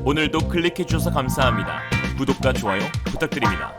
오늘도 클릭해주셔서 감사합니다. 구독과 좋아요 부탁드립니다.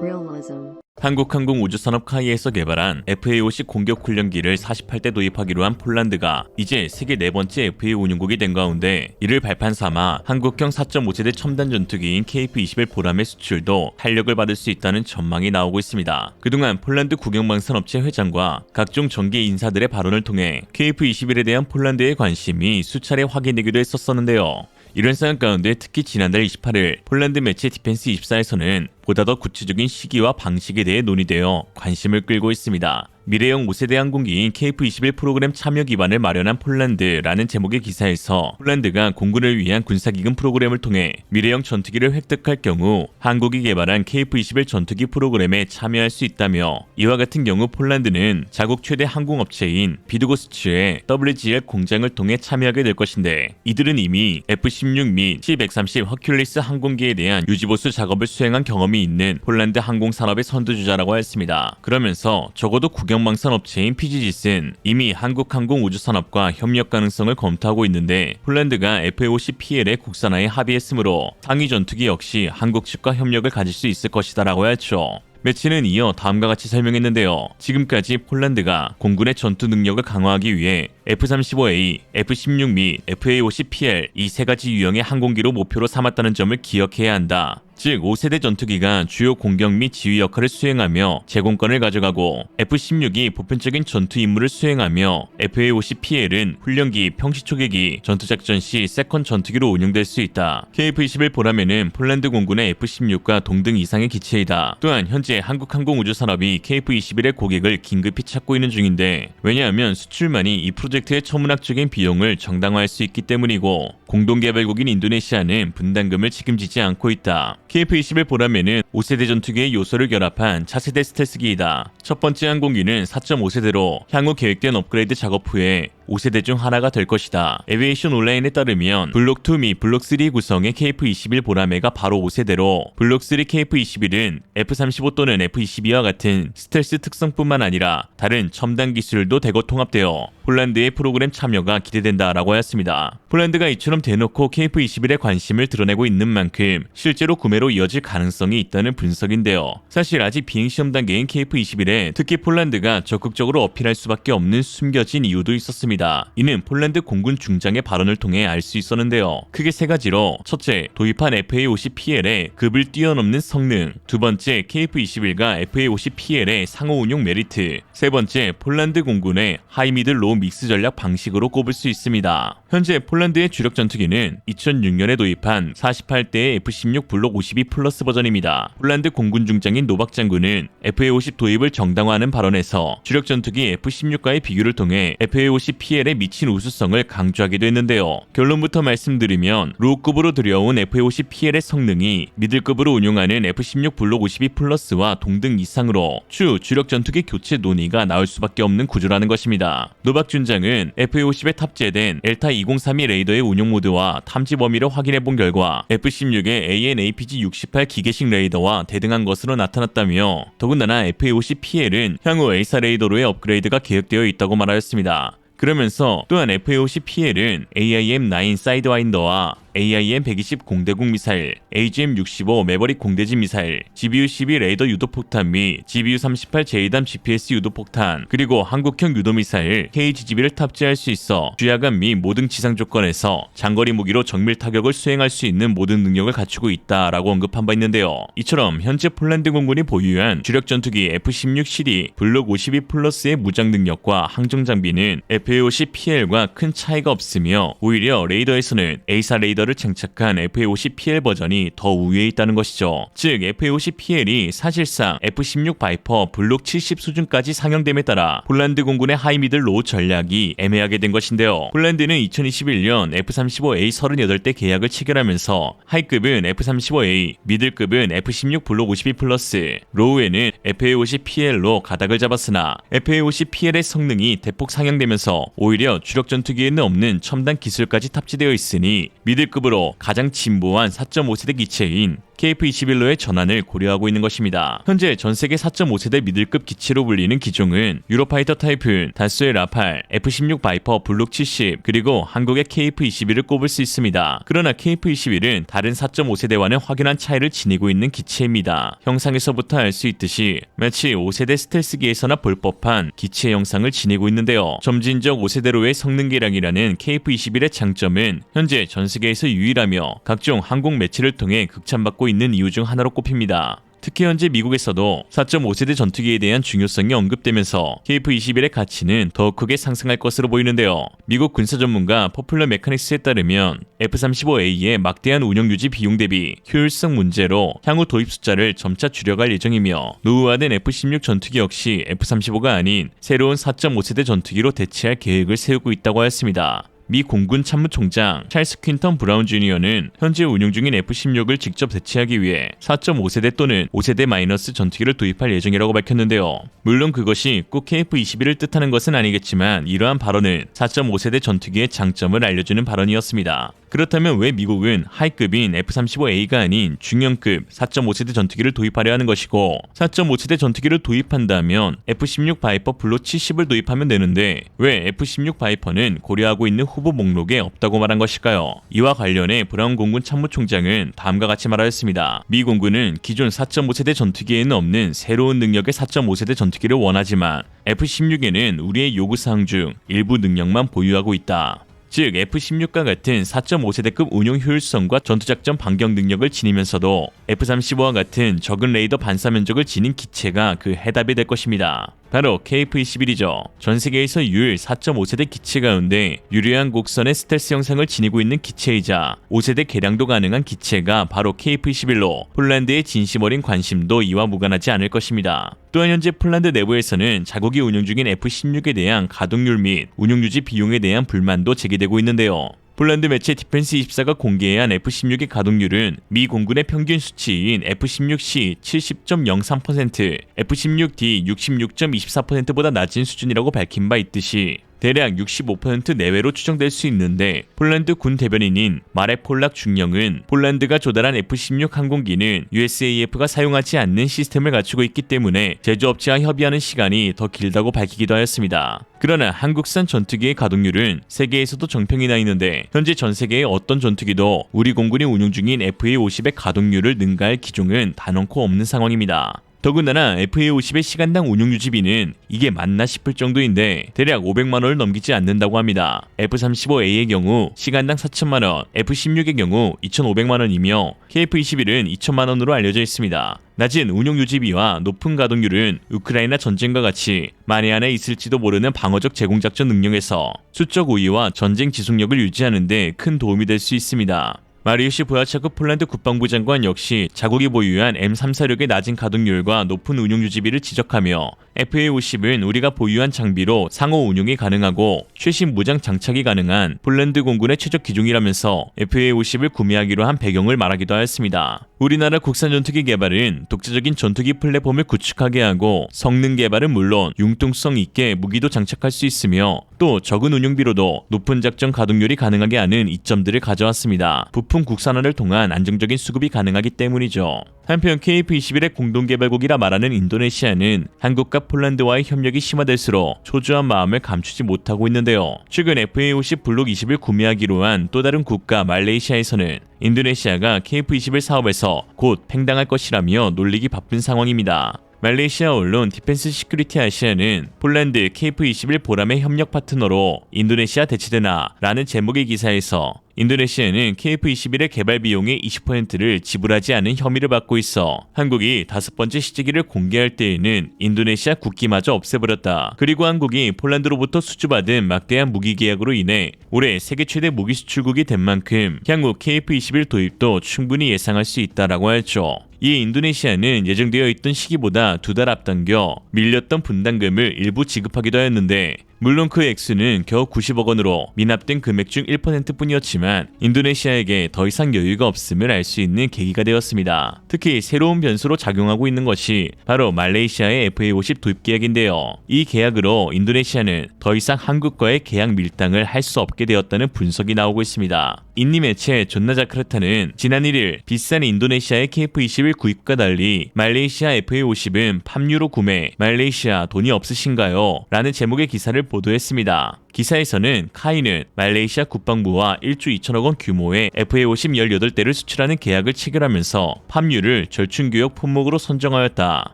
Realism. 한국항공우주산업 카이에서 개발한 FA-50 공격훈련기를 48대 도입하기로 한 폴란드가 이제 세계 네 번째 FA 운용국이 된 가운데 이를 발판 삼아 한국형 4.5세대 첨단 전투기인 KF-21 보람의 수출도 탄력을 받을 수 있다는 전망이 나오고 있습니다. 그동안 폴란드 국영방산업체 회장과 각종 정계 인사들의 발언을 통해 KF-21에 대한 폴란드의 관심이 수차례 확인되기도 했었는데요. 이런 상황 가운데 특히 지난달 28일 폴란드 매체 디펜스24에서는 보다 더 구체적인 시기와 방식에 대해 논의되어 관심을 끌고 있습니다. 미래형 5세대 항공기인 KF-21 프로그램 참여 기반을 마련한 폴란드라는 제목의 기사에서 폴란드가 공군을 위한 군사기금 프로그램을 통해 미래형 전투기를 획득할 경우 한국이 개발한 KF-21 전투기 프로그램에 참여할 수 있다며 이와 같은 경우 폴란드는 자국 최대 항공업체인 비드고스츠의 WGL 공장을 통해 참여하게 될 것인데 이들은 이미 F-16 및 C-130 허큘리스 항공기에 대한 유지보수 작업을 수행한 경험이 있는 폴란드 항공산업의 선두주자라고 했습니다. 그러면서 적어도 국영방산업체인 PGGS는 이미 한국항공우주산업과 협력 가능성을 검토하고 있는데 폴란드가 FA-50PL에 국산화에 합의했으므로 상위 전투기 역시 한국 측과 협력을 가질 수 있을 것이다 라고 했죠. 매체는 이어 다음과 같이 설명했는데요. 지금까지 폴란드가 공군의 전투 능력을 강화하기 위해 F-35A, F-16 및 FA-50PL 이 세 가지 유형의 항공기로 목표로 삼았다는 점을 기억해야 한다. 즉 5세대 전투기가 주요 공격 및 지휘 역할을 수행하며 제공권을 가져가고 F-16이 보편적인 전투 임무를 수행하며 FA-50PL은 훈련기, 평시초계기, 전투작전 시 세컨 전투기로 운용될 수 있다. KF-21 보람에는 폴란드 공군의 F-16과 동등 이상의 기체이다. 또한 현재 한국항공우주산업이 KF-21의 고객을 긴급히 찾고 있는 중인데 왜냐하면 수출만이 이 프로젝트의 천문학적인 비용을 정당화할 수 있기 때문이고 공동개발국인 인도네시아는 분담금을 책임지지 않고 있다. KF-21 보람에는 5세대 전투기의 요소를 결합한 차세대 스텔스기이다. 첫 번째 항공기는 4.5세대로 향후 계획된 업그레이드 작업 후에 5세대 중 하나가 될 것이다. 에비에이션 온라인에 따르면 블록2 및 블록3 구성의 KF-21 보라매가 바로 5세대로 블록3 KF-21은 F-35 또는 F-22와 같은 스텔스 특성뿐만 아니라 다른 첨단 기술도 대거 통합되어 폴란드의 프로그램 참여가 기대된다라고 하였습니다. 폴란드가 이처럼 대놓고 KF-21에 관심을 드러내고 있는 만큼 실제로 구매로 이어질 가능성이 있다는 분석인데요. 사실 아직 비행시험 단계인 KF-21에 특히 폴란드가 적극적으로 어필할 수밖에 없는 숨겨진 이유도 있었습니다. 이는 폴란드 공군 중장의 발언을 통해 알 수 있었는데요. 크게 세 가지로 첫째, 도입한 FA-50PL의 급을 뛰어넘는 성능, 두 번째, KF-21과 FA-50PL의 상호 운용 메리트, 세 번째, 폴란드 공군의 하이 미들 로우 믹스 전략 방식으로 꼽을 수 있습니다. 현재 폴란드의 주력 전투기는 2006년에 도입한 48대의 F-16 블록 52 플러스 버전입니다. 폴란드 공군 중장인 노박 장군은 FA-50 도입을 정당화하는 발언에서 주력 전투기 F-16과의 비교를 통해 FA-50PL의 미친 우수성을 강조하기도 했는데요. 결론부터 말씀드리면 로우급으로 들여온 FA-50PL의 성능이 미들급으로 운용하는 F-16 블록 52 플러스와 동등 이상으로 추후 주력 전투기 교체 논의가 나올 수밖에 없는 구조라는 것입니다. 노박 준장은 FA-50에 탑재된 엘타 2032 레이더의 운용 모드와 탐지 범위를 확인해본 결과 F-16의 AN/APG-68 기계식 레이더와 대등한 것으로 나타났다며 더군다나 FA-50PL은 향후 A사 레이더로의 업그레이드가 계획되어 있다고 말하였습니다. 그러면서 또한 FA-50PL은 AIM-9 사이드와인더와 AIM-120 공대국 미사일, AGM-65 매버릭 공대지 미사일, GBU-12 레이더 유도폭탄 및 GBU-38 제2단 GPS 유도폭탄, 그리고 한국형 유도미사일 KGGB를 탑재할 수 있어 주야간 및 모든 지상 조건에서 장거리 무기로 정밀 타격을 수행할 수 있는 모든 능력을 갖추고 있다라고 언급한 바 있는데요. 이처럼 현재 폴란드 공군이 보유한 주력 전투기 F-16 시리 블록 52 플러스의 무장 능력과 항정 장비는 FA-50PL과 큰 차이가 없으며 오히려 레이더에서는 A사 레이더 를 장착한 FA-50PL 버전이 더 우위에 있다는 것이죠. 즉 FA-50PL이 사실상 F-16 바이퍼 블록 70 수준까지 상용됨에 따라 폴란드 공군의 하이미들 로우 전략이 애매하게 된 것인데요. 폴란드는 2021년 F-35A 38대 계약을 체결하면서 하이급은 F-35A, 미들급은 F-16 블록 52 플러스, 로우에는 FA-50PL로 가닥을 잡았으나 FA-50PL의 성능이 대폭 상향되면서 오히려 주력 전투기에는 없는 첨단 기술까지 탑재되어 있으니 미들급으로 가장 진보한 4.5세대 기체인 KF-21로의 전환을 고려하고 있는 것입니다. 현재 전세계 4.5세대 미들급 기체로 불리는 기종은 유로파이터 타이푼, 다수의 라팔, F-16 바이퍼 블록 70, 그리고 한국의 KF-21을 꼽을 수 있습니다. 그러나 KF-21은 다른 4.5세대와는 확연한 차이를 지니고 있는 기체입니다. 형상에서부터 알 수 있듯이 마치 5세대 스텔스기에서나 볼 법한 기체 형상을 지니고 있는데요. 점진적 5세대로의 성능 개량이라는 KF-21의 장점은 현재 전 세계에서 유일하며 각종 항공 매체를 통해 극찬받고 있는 이유 중 하나로 꼽힙니다. 특히 현재 미국에서도 4.5세대 전투기에 대한 중요성이 언급되면서 KF-21의 가치는 더 크게 상승할 것으로 보이는데요. 미국 군사 전문가 포퓰러 메카닉스에 따르면 F-35A의 막대한 운영 유지 비용 대비 효율성 문제로 향후 도입 숫자를 점차 줄여갈 예정이며 노후화된 F-16 전투기 역시 F-35가 아닌 새로운 4.5세대 전투기로 대체할 계획을 세우고 있다고 하였습니다. 미 공군 참모총장 찰스 퀸턴 브라운 주니어는 현재 운용 중인 F-16을 직접 대체하기 위해 4.5세대 또는 5세대 마이너스 전투기를 도입할 예정이라고 밝혔는데요. 물론 그것이 꼭 KF-21을 뜻하는 것은 아니겠지만 이러한 발언은 4.5세대 전투기의 장점을 알려주는 발언이었습니다. 그렇다면 왜 미국은 하이급인 F-35A가 아닌 중형급 4.5세대 전투기를 도입하려 하는 것이고 4.5세대 전투기를 도입한다면 F-16 바이퍼 블록 70을 도입하면 되는데 왜 F-16 바이퍼는 고려하고 있는 후보 목록에 없다고 말한 것일까요? 이와 관련해 브라운 공군 참모총장은 다음과 같이 말하였습니다. 미 공군은 기존 4.5세대 전투기에는 없는 새로운 능력의 4.5세대 전투기를 원하지만 F-16에는 우리의 요구사항 중 일부 능력만 보유하고 있다. 즉 F-16과 같은 4.5세대급 운용 효율성과 전투작전 반경 능력을 지니면서도 F-35와 같은 적은 레이더 반사 면적을 지닌 기체가 그 해답이 될 것입니다. 바로 KF-21이죠. 전 세계에서 유일 4.5세대 기체 가운데 유려한 곡선의 스텔스 형상을 지니고 있는 기체이자 5세대 개량도 가능한 기체가 바로 KF-21로 폴란드의 진심 어린 관심도 이와 무관하지 않을 것입니다. 또한 현재 폴란드 내부에서는 자국이 운용 중인 F-16에 대한 가동률 및 운용 유지 비용에 대한 불만도 제기되고 있는데요. 폴란드 매체 디펜스24가 공개한 F-16의 가동률은 미 공군의 평균 수치인 F-16C 70.03%, F-16D 66.24%보다 낮은 수준이라고 밝힌 바 있듯이 대략 65% 내외로 추정될 수 있는데 폴란드 군 대변인인 마렉 폴락 중령은 폴란드가 조달한 F-16 항공기는 USAF가 사용하지 않는 시스템을 갖추고 있기 때문에 제조업체와 협의하는 시간이 더 길다고 밝히기도 하였습니다. 그러나 한국산 전투기의 가동률은 세계에서도 정평이 나 있는데 현재 전 세계의 어떤 전투기도 우리 공군이 운용 중인 FA-50의 가동률을 능가할 기종은 단언코 없는 상황입니다. 더군다나 FA-50의 시간당 운용 유지비는 이게 맞나 싶을 정도인데 대략 500만 원을 넘기지 않는다고 합니다. F-35A의 경우 시간당 4천만 원, F-16의 경우 2,500만 원이며 KF-21은 2천만 원으로 알려져 있습니다. 낮은 운용 유지비와 높은 가동률은 우크라이나 전쟁과 같이 만에 안에 있을지도 모르는 방어적 제공작전 능력에서 수적 우위와 전쟁 지속력을 유지하는 데 큰 도움이 될 수 있습니다. 마리우시 보야차크 폴란드 국방부 장관 역시 자국이 보유한 M346의 낮은 가동률과 높은 운용 유지비를 지적하며 FA-50은 우리가 보유한 장비로 상호 운용이 가능하고 최신 무장 장착이 가능한 폴란드 공군의 최적 기종이라면서 FA-50을 구매하기로 한 배경을 말하기도 하였습니다. 우리나라 국산 전투기 개발은 독자적인 전투기 플랫폼을 구축하게 하고 성능 개발은 물론 융통성 있게 무기도 장착할 수 있으며 또 적은 운용비로도 높은 작전 가동률이 가능하게 하는 이점들을 가져왔습니다. 부품 국산화를 통한 안정적인 수급이 가능하기 때문이죠. 한편 KF-21의 공동개발국이라 말하는 인도네시아는 한국과 폴란드와의 협력이 심화될수록 초조한 마음을 감추지 못하고 있는데요. 최근 FA-50 블록 20을 구매하기로 한 또 다른 국가 말레이시아에서는 인도네시아가 KF-21 사업에서 곧 팽당할 것이라며 놀리기 바쁜 상황입니다. 말레이시아 언론 디펜스 시큐리티 아시아는 폴란드 KF-21 보람의 협력 파트너로 인도네시아 대치되나 라는 제목의 기사에서 인도네시아는 KF-21의 개발 비용의 20%를 지불하지 않은 혐의를 받고 있어 한국이 5번째 시제기를 공개할 때에는 인도네시아 국기마저 없애버렸다. 그리고 한국이 폴란드로부터 수주받은 막대한 무기 계약으로 인해 올해 세계 최대 무기 수출국이 된 만큼 향후 KF-21 도입도 충분히 예상할 수 있다라고 했죠. 이에 인도네시아는 예정되어 있던 시기보다 2달 앞당겨 밀렸던 분담금을 일부 지급하기도 하였는데 물론 그 액수는 겨우 90억 원으로 미납된 금액 중 1%뿐이었지만 인도네시아에게 더 이상 여유가 없음을 알 수 있는 계기가 되었습니다. 특히 새로운 변수로 작용하고 있는 것이 바로 말레이시아의 FA50 도입 계약인데요. 이 계약으로 인도네시아는 더 이상 한국과의 계약 밀당을 할 수 없게 되었다는 분석이 나오고 있습니다. 인니 매체 존나자카르타는 지난 1일 비싼 인도네시아의 KF21 구입과 달리 말레이시아 FA50은 팜유로 구매, 말레이시아 돈이 없으신가요? 라는 제목의 기사를 보도했습니다. 기사에서는 카이는 말레이시아 국방부와 1조 2천억 원 규모의 FA50 18대를 수출하는 계약을 체결하면서 팜유를 절충교역 품목으로 선정하였다.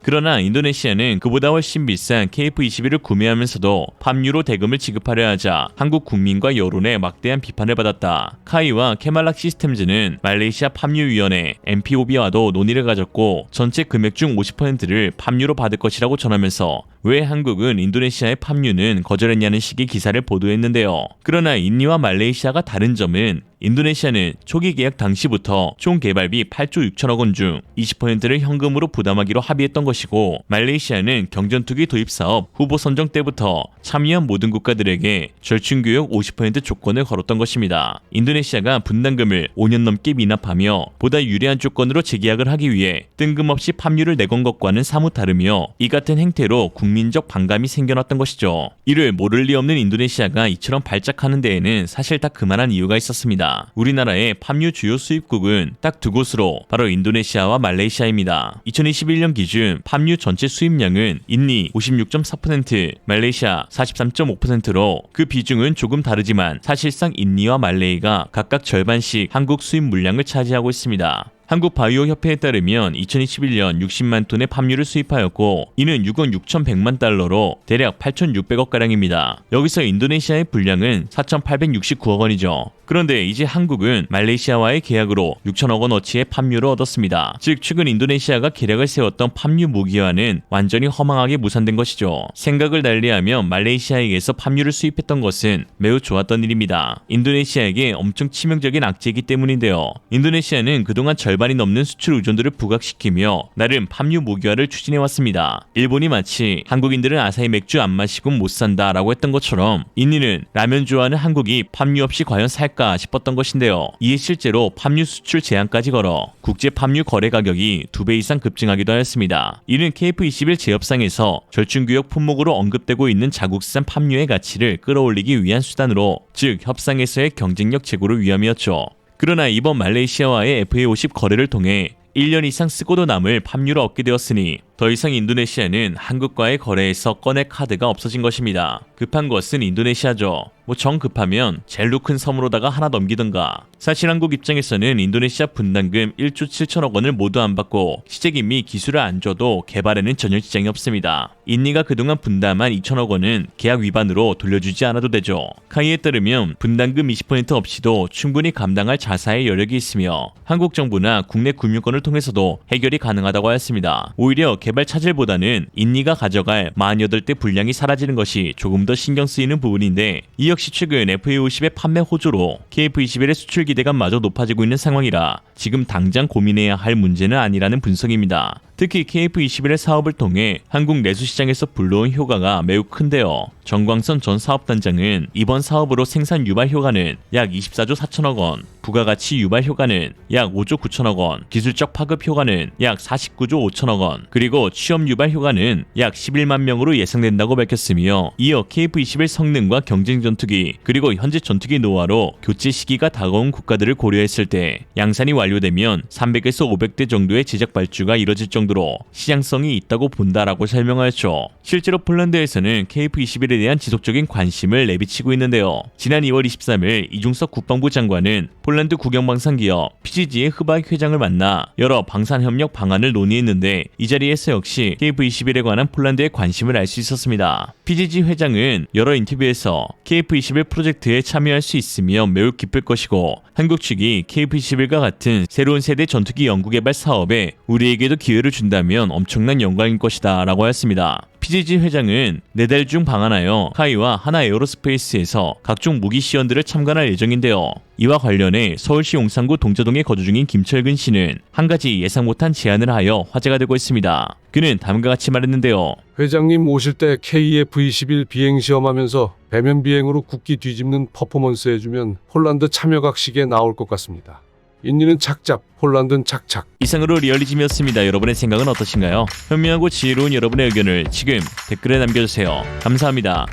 그러나 인도네시아는 그보다 훨씬 비싼 KF21을 구매하면서도 팜유로 대금을 지급하려 하자 한국 국민과 여론의 막대한 비판을 받았다. 카이와 케말락 시스템즈는 말레이시아 팜유위원회 MPOB와도 논의를 가졌고 전체 금액 중 50%를 팜유로 받을 것이라고 전하면서 왜 한국은 인도네시아의 팜유는 거절했냐는 식의 기사를 보도했는데요. 그러나 인니와 말레이시아가 다른 점은 인도네시아는 초기 계약 당시부터 총 개발비 8조 6천억 원 중 20%를 현금으로 부담하기로 합의했던 것이고 말레이시아는 경전투기 도입 사업 후보 선정 때부터 참여한 모든 국가들에게 절충교역 50% 조건을 걸었던 것입니다. 인도네시아가 분담금을 5년 넘게 미납하며 보다 유리한 조건으로 재계약을 하기 위해 뜬금없이 팜유를 내건 것과는 사뭇 다르며 이 같은 행태로 국민적 반감이 생겨났던 것이죠. 이를 모를 리 없는 인도네시아가 이처럼 발작하는 데에는 사실 다 그만한 이유가 있었습니다. 우리나라의 팜유 주요 수입국은 딱 두 곳으로 바로 인도네시아와 말레이시아입니다. 2021년 기준 팜유 전체 수입량은 인니 56.4%, 말레이시아 43.5%로 그 비중은 조금 다르지만 사실상 인니와 말레이가 각각 절반씩 한국 수입 물량을 차지하고 있습니다. 한국바이오협회에 따르면 2021년 60만 톤의 팜유를 수입하였고 이는 6억 6,100만 달러로 대략 8,600억가량입니다. 여기서 인도네시아의 분량은 4,869억 원이죠. 그런데 이제 한국은 말레이시아와의 계약으로 6천억 원어치의 팜유를 얻었습니다. 즉 최근 인도네시아가 계략을 세웠던 팜유 무기화는 완전히 허망하게 무산된 것이죠. 생각을 달리하면 말레이시아에게서 팜유를 수입했던 것은 매우 좋았던 일입니다. 인도네시아에게 엄청 치명적인 악재이기 때문인데요. 인도네시아는 그동안 절반이 넘는 수출 의존도를 부각시키며 나름 팜유 무기화를 추진해왔습니다. 일본이 마치 한국인들은 아사히 맥주 안 마시고 못 산다 라고 했던 것처럼 인니는 라면 좋아하는 한국이 팜유 없이 과연 살까 싶었던 것인데요. 이에 실제로 팜유 수출 제한까지 걸어 국제 팜유 거래 가격이 2배 이상 급증하기도 하였습니다. 이는 KF21 재협상에서 절충구역 품목으로 언급되고 있는 자국산 팜유의 가치를 끌어올리기 위한 수단으로 즉 협상에서의 경쟁력 제고를 위함이었죠. 그러나 이번 말레이시아와의 FA50 거래를 통해 1년 이상 쓰고도 남을 팜유를 얻게 되었으니 더 이상 인도네시아는 한국과의 거래에서 꺼낼 카드가 없어진 것입니다. 급한 것은 인도네시아죠. 정 급하면 젤로 큰 섬으로다가 하나 넘기던가. 사실 한국 입장에서는 인도네시아 분담금 1조 7천억 원을 모두 안 받고 시제기 및 기술을 안 줘도 개발에는 전혀 지장이 없습니다. 인니가 그동안 분담한 2천억 원은 계약 위반으로 돌려주지 않아도 되죠. 카이에 따르면 분담금 20% 없이도 충분히 감당할 자사의 여력이 있으며 한국 정부나 국내 금융권을 통해서도 해결이 가능하다고 하였습니다. 오히려 개발 차질보다는 인니가 가져갈 48대 분량이 사라지는 것이 조금 더 신경 쓰이는 부분인데 이 역시 최근 FA50의 판매 호조로 KF21의 수출 기대감마저 높아지고 있는 상황이라 지금 당장 고민해야 할 문제는 아니라는 분석입니다. 특히 KF21의 사업을 통해 한국 내수 시장에서 불러온 효과가 매우 큰데요. 정광선 전 사업단장은 이번 사업으로 생산 유발 효과는 약 24조 4천억 원, 부가가치 유발 효과는 약 5조 9천억 원, 기술적 파급 효과는 약 49조 5천억 원, 그리고 취업 유발 효과는 약 11만 명으로 예상된다고 밝혔으며 이어 KF21 성능과 경쟁 전투기 그리고 현재 전투기 노화로 교체 시기가 다가온 국가들을 고려했을 때 양산이 완료되면 300에서 500대 정도의 제작 발주가 이뤄질 정도로 시장성이 있다고 본다라고 설명하였죠. 실제로 폴란드에서는 KF21에 대한 지속적인 관심을 내비치고 있는데요. 지난 2월 23일 이중석 국방부 장관은 폴란드 국영방산기업 PGG의 흐바익 회장을 만나 여러 방산협력 방안을 논의했는데 이 자리에서 역시 KF21에 관한 폴란드의 관심을 알 수 있었습니다. PGG 회장은 여러 인터뷰에서 KF21 프로젝트에 참여할 수 있으며 매우 기쁠 것이고 한국 측이 KF21과 같은 새로운 세대 전투기 연구개발 사업에 우리에게도 기회를 준다면 엄청난 영광일 것이다 라고 하였습니다. PGG 회장은 4달 중 방한하여 카이와 하나 에어로스페이스에서 각종 무기 시연들을 참관할 예정인데요. 이와 관련해 서울시 용산구 동자동에 거주 중인 김철근 씨는 한 가지 예상 못한 제안을 하여 화제가 되고 있습니다. 그는 다음과 같이 말했는데요. 회장님 오실 때 KF-21 비행 시험하면서 배면 비행으로 국기 뒤집는 퍼포먼스 해주면 폴란드 참여각식에 나올 것 같습니다. 인니는 착잡, 폴란드는 착착. 이상으로 리얼리즘이었습니다. 여러분의 생각은 어떠신가요? 현명하고 지혜로운 여러분의 의견을 지금 댓글에 남겨주세요. 감사합니다.